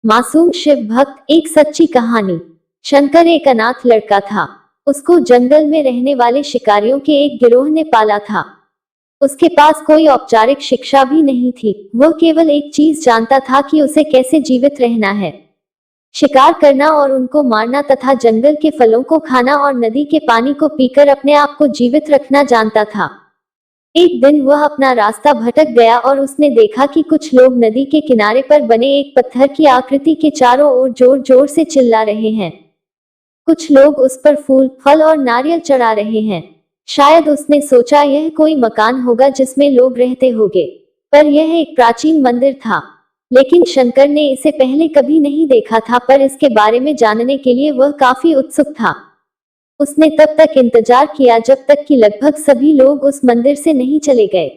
मासूम शिव भक्त, एक सच्ची कहानी। शंकर एक अनाथ लड़का था। उसको जंगल में रहने वाले शिकारियों के एक गिरोह ने पाला था। उसके पास कोई औपचारिक शिक्षा भी नहीं थी। वह केवल एक चीज जानता था कि उसे कैसे जीवित रहना है। शिकार करना और उनको मारना तथा जंगल के फलों को खाना और नदी के पानी को पीकर अपने आप को जीवित रखना जानता था। एक दिन वह अपना रास्ता भटक गया और उसने देखा कि कुछ लोग नदी के किनारे पर बने एक पत्थर की आकृति के चारों ओर जोर जोर से चिल्ला रहे हैं। कुछ लोग उस पर फूल, फल और नारियल चढ़ा रहे हैं। शायद उसने सोचा यह कोई मकान होगा जिसमें लोग रहते होंगे, पर यह एक प्राचीन मंदिर था। लेकिन शंकर ने इसे पहले कभी नहीं देखा था, पर इसके बारे में जानने के लिए वह काफी उत्सुक था। उसने तब तक इंतजार किया जब तक कि लगभग सभी लोग उस मंदिर से नहीं चले गए।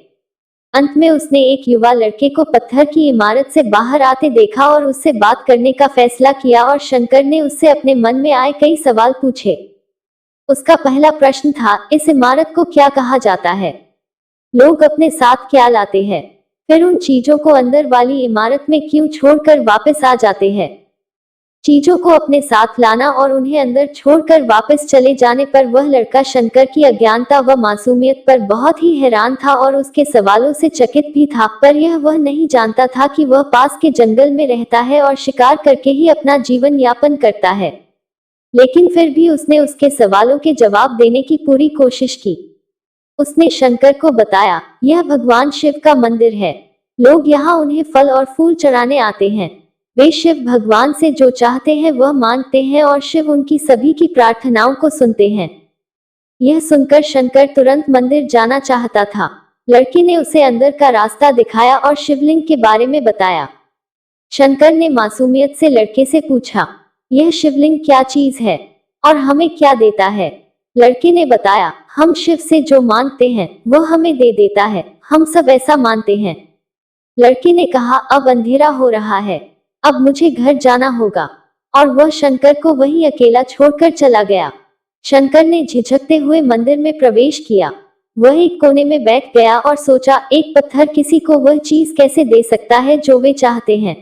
अंत में उसने एक युवा लड़के को पत्थर की इमारत से बाहर आते देखा और उससे बात करने का फैसला किया, और शंकर ने उससे अपने मन में आए कई सवाल पूछे। उसका पहला प्रश्न था, इस इमारत को क्या कहा जाता है? लोग अपने साथ क्या लाते हैं? फिर उन चीजों को अंदर वाली इमारत में क्यों छोड़कर वापस आ जाते हैं? चीजों को अपने साथ लाना और उन्हें अंदर छोड़कर वापस चले जाने पर वह लड़का शंकर की अज्ञानता व मासूमियत पर बहुत ही हैरान था और उसके सवालों से चकित भी था। पर यह वह नहीं जानता था कि वह पास के जंगल में रहता है और शिकार करके ही अपना जीवन यापन करता है। लेकिन फिर भी उसने उसके सवालों के जवाब देने की पूरी कोशिश की। उसने शंकर को बताया, यह भगवान शिव का मंदिर है। लोग यहाँ उन्हें फल और फूल चढ़ाने आते हैं। वे शिव भगवान से जो चाहते हैं वह मांगते हैं और शिव उनकी सभी की प्रार्थनाओं को सुनते हैं। यह सुनकर शंकर तुरंत मंदिर जाना चाहता था। लड़के ने उसे अंदर का रास्ता दिखाया और शिवलिंग के बारे में बताया। शंकर ने मासूमियत से लड़के से पूछा, यह शिवलिंग क्या चीज है और हमें क्या देता है? लड़के ने बताया, हम शिव से जो मांगते हैं वह हमें दे देता है। हम सब ऐसा मानते हैं। लड़के ने कहा, अब अंधेरा हो रहा है, अब मुझे घर जाना होगा। और वह शंकर को वहीं अकेला छोड़कर चला गया। शंकर ने झिझकते हुए मंदिर में प्रवेश किया। वह एक कोने में बैठ गया और सोचा, एक पत्थर किसी को वह चीज कैसे दे सकता है जो वे चाहते हैं।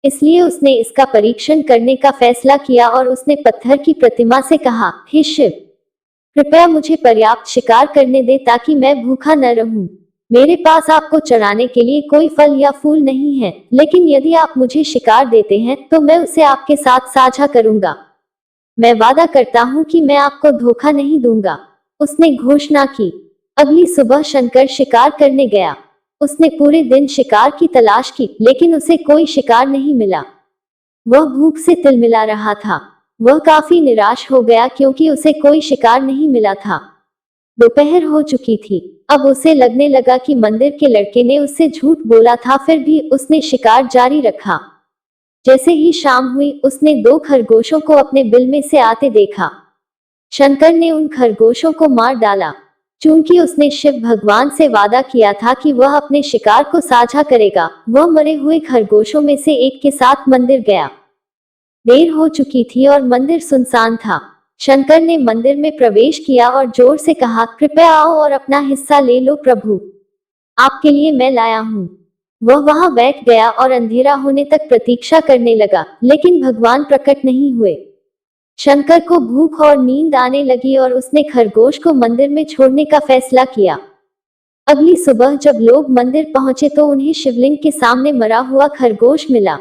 इसलिए उसने इसका परीक्षण करने का फैसला किया और उसने पत्थर की प्रतिमा से कहा, हे शिव, कृपया मुझे पर्याप्त शिकार करने दे ताकि मैं भूखा न रहूं। मेरे पास आपको चढ़ाने के लिए कोई फल या फूल नहीं है, लेकिन यदि आप मुझे शिकार देते हैं तो मैं उसे आपके साथ साझा करूंगा। मैं वादा करता हूं कि मैं आपको धोखा नहीं दूंगा। उसने घोषणा की। अगली सुबह शंकर शिकार करने गया। उसने पूरे दिन शिकार की तलाश की, लेकिन उसे कोई शिकार नहीं मिला। वह भूख से तिलमिला रहा था। वह काफी निराश हो गया क्योंकि उसे कोई शिकार नहीं मिला था। दोपहर हो चुकी थी। अब उसे लगने लगा कि मंदिर के लड़के ने उससे झूठ बोला था, फिर भी उसने शिकार जारी रखा। जैसे ही शाम हुई, उसने 2 खरगोशों को अपने बिल में से आते देखा। शंकर ने उन खरगोशों को मार डाला। चूंकि उसने शिव भगवान से वादा किया था कि वह अपने शिकार को साझा करेगा, वह मरे हुए खरगोशों में से एक के साथ मंदिर गया। देर हो चुकी थी और मंदिर सुनसान था। शंकर ने मंदिर में प्रवेश किया और जोर से कहा, कृपया आओ और अपना हिस्सा ले लो प्रभु, आपके लिए मैं लाया हूँ। वह वहां बैठ गया और अंधेरा होने तक प्रतीक्षा करने लगा, लेकिन भगवान प्रकट नहीं हुए। शंकर को भूख और नींद आने लगी और उसने खरगोश को मंदिर में छोड़ने का फैसला किया। अगली सुबह जब लोग मंदिर पहुंचे तो उन्हें शिवलिंग के सामने मरा हुआ खरगोश मिला।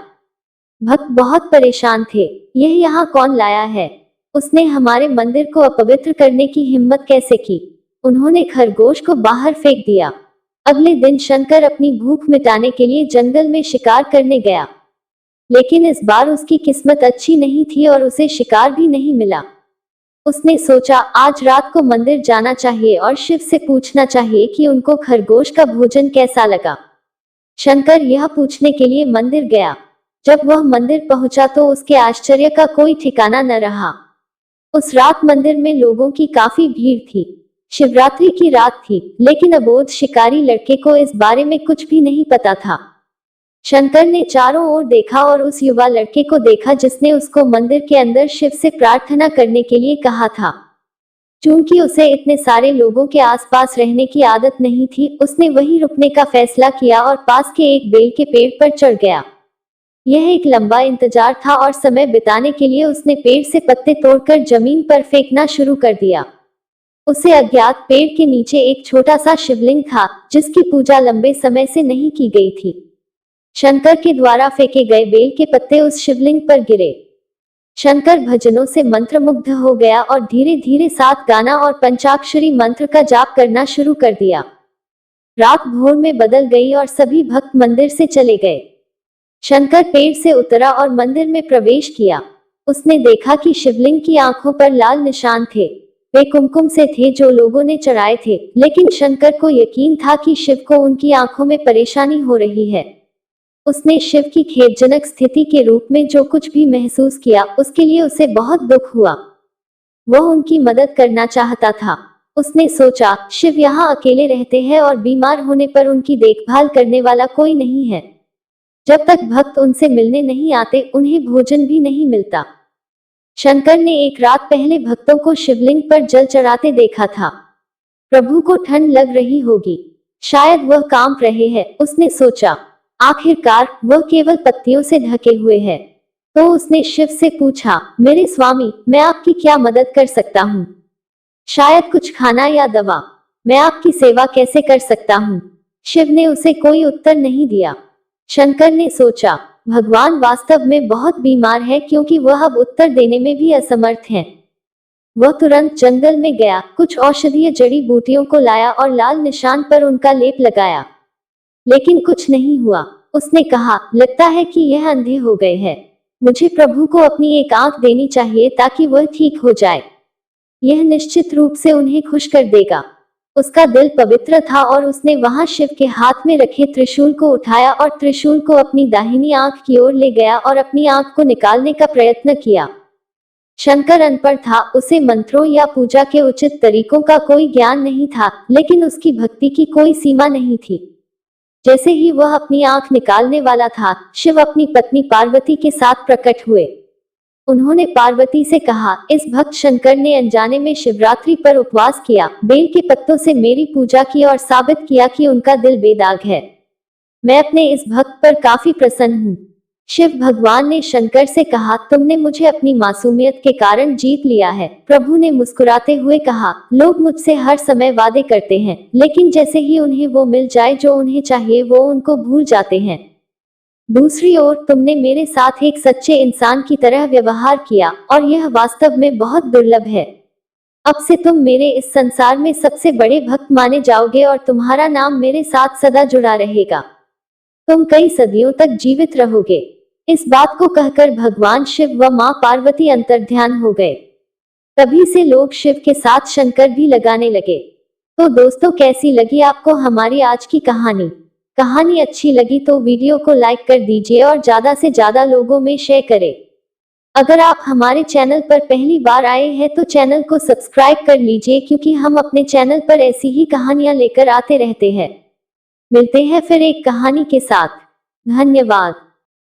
भक्त बहुत परेशान थे। यह यहाँ कौन लाया है? उसने हमारे मंदिर को अपवित्र करने की हिम्मत कैसे की? उन्होंने खरगोश को बाहर फेंक दिया। अगले दिन शंकर अपनी भूख मिटाने के लिए जंगल में शिकार करने गया, लेकिन इस बार उसकी किस्मत अच्छी नहीं थी और उसे शिकार भी नहीं मिला। उसने सोचा, आज रात को मंदिर जाना चाहिए और शिव से पूछना चाहिए कि उनको खरगोश का भोजन कैसा लगा। शंकर यह पूछने के लिए मंदिर गया। जब वह मंदिर पहुंचा तो उसके आश्चर्य का कोई ठिकाना न रहा। उस रात मंदिर में लोगों की काफी भीड़ थी। शिवरात्रि की रात थी, लेकिन अबोध शिकारी लड़के को इस बारे में कुछ भी नहीं पता था। शंकर ने चारों ओर देखा और उस युवा लड़के को देखा जिसने उसको मंदिर के अंदर शिव से प्रार्थना करने के लिए कहा था। चूंकि उसे इतने सारे लोगों के आसपास रहने की आदत नहीं थी, उसने वहीं रुकने का फैसला किया और पास के एक बेल के पेड़ पर चढ़ गया। यह एक लंबा इंतजार था और समय बिताने के लिए उसने पेड़ से पत्ते तोड़कर जमीन पर फेंकना शुरू कर दिया। उसे अज्ञात पेड़ के नीचे एक छोटा सा शिवलिंग था, जिसकी पूजा लंबे समय से नहीं की गई थी। शंकर के द्वारा फेंके गए बेल के पत्ते उस शिवलिंग पर गिरे। शंकर भजनों से मंत्रमुग्ध हो गया और धीरे धीरे सात गाना और पंचाक्षरी मंत्र का जाप करना शुरू कर दिया। रात भोर में बदल गई और सभी भक्त मंदिर से चले गए। शंकर पेड़ से उतरा और मंदिर में प्रवेश किया। उसने देखा कि शिवलिंग की आंखों पर लाल निशान थे। वे कुमकुम से थे जो लोगों ने चढ़ाए थे, लेकिन शंकर को यकीन था कि शिव को उनकी आंखों में परेशानी हो रही है। उसने शिव की खेदजनक स्थिति के रूप में जो कुछ भी महसूस किया, उसके लिए उसे बहुत दुख हुआ। वह उनकी मदद करना चाहता था। उसने सोचा, शिव यहाँ अकेले रहते हैं और बीमार होने पर उनकी देखभाल करने वाला कोई नहीं है। जब तक भक्त उनसे मिलने नहीं आते, उन्हें भोजन भी नहीं मिलता। शंकर ने एक रात पहले भक्तों को शिवलिंग पर जल चढ़ाते देखा था। प्रभु को ठंड लग रही होगी, शायद वह कांप रहे हैं, उसने सोचा। आखिरकार वह केवल पत्तियों से ढके हुए हैं। तो उसने शिव से पूछा, मेरे स्वामी, मैं आपकी क्या मदद कर सकता हूँ? शायद कुछ खाना या दवा। मैं आपकी सेवा कैसे कर सकता हूँ? शिव ने उसे कोई उत्तर नहीं दिया। शंकर ने सोचा, भगवान वास्तव में बहुत बीमार है, क्योंकि वह अब उत्तर देने में भी असमर्थ है। वह तुरंत जंगल में गया, कुछ औषधीय जड़ी बूटियों को लाया और लाल निशान पर उनका लेप लगाया। लेकिन कुछ नहीं हुआ। उसने कहा, लगता है कि यह अंधे हो गए हैं। मुझे प्रभु को अपनी एक आंख देनी चाहिए ताकि वह ठीक हो जाए। यह निश्चित रूप से उन्हें खुश कर देगा। उसका दिल पवित्र था और उसने वहां शिव के हाथ में रखे त्रिशूल को उठाया और त्रिशूल को अपनी दाहिनी आंख की ओर ले गया और अपनी आंख को निकालने का प्रयत्न किया। शंकर अनपढ़ था, उसे मंत्रों या पूजा के उचित तरीकों का कोई ज्ञान नहीं था, लेकिन उसकी भक्ति की कोई सीमा नहीं थी। जैसे ही वह अपनी आंख निकालने वाला था, शिव अपनी पत्नी पार्वती के साथ प्रकट हुए। उन्होंने पार्वती से कहा, इस भक्त शंकर ने अनजाने में शिवरात्रि पर उपवास किया, बेल के पत्तों से मेरी पूजा की और साबित किया कि उनका दिल बेदाग है। मैं अपने इस भक्त पर काफी प्रसन्न हूँ। शिव भगवान ने शंकर से कहा, तुमने मुझे अपनी मासूमियत के कारण जीत लिया है। प्रभु ने मुस्कुराते हुए कहा, लोग मुझसे हर समय वादे करते हैं, लेकिन जैसे ही उन्हें वो मिल जाए जो उन्हें चाहिए, वो उनको भूल जाते हैं। दूसरी ओर तुमने मेरे साथ एक सच्चे इंसान की तरह व्यवहार किया, और यह वास्तव में बहुत दुर्लभ है। अब से तुम मेरे इस संसार में सबसे बड़े भक्त माने जाओगे और तुम्हारा नाम मेरे साथ सदा जुड़ा रहेगा। तुम कई सदियों तक जीवित रहोगे। इस बात को कहकर भगवान शिव व मां पार्वती अंतर्ध्यान हो गए। तभी से लोग शिव के साथ शंकर भी लगाने लगे। तो दोस्तों, कैसी लगी आपको हमारी आज की कहानी? कहानी अच्छी लगी तो वीडियो को लाइक कर दीजिए और ज्यादा से ज्यादा लोगों में शेयर करें। अगर आप हमारे चैनल पर पहली बार आए हैं तो चैनल को सब्सक्राइब कर लीजिए, क्योंकि हम अपने चैनल पर ऐसी ही कहानियां लेकर आते रहते हैं। मिलते हैं फिर एक कहानी के साथ। धन्यवाद।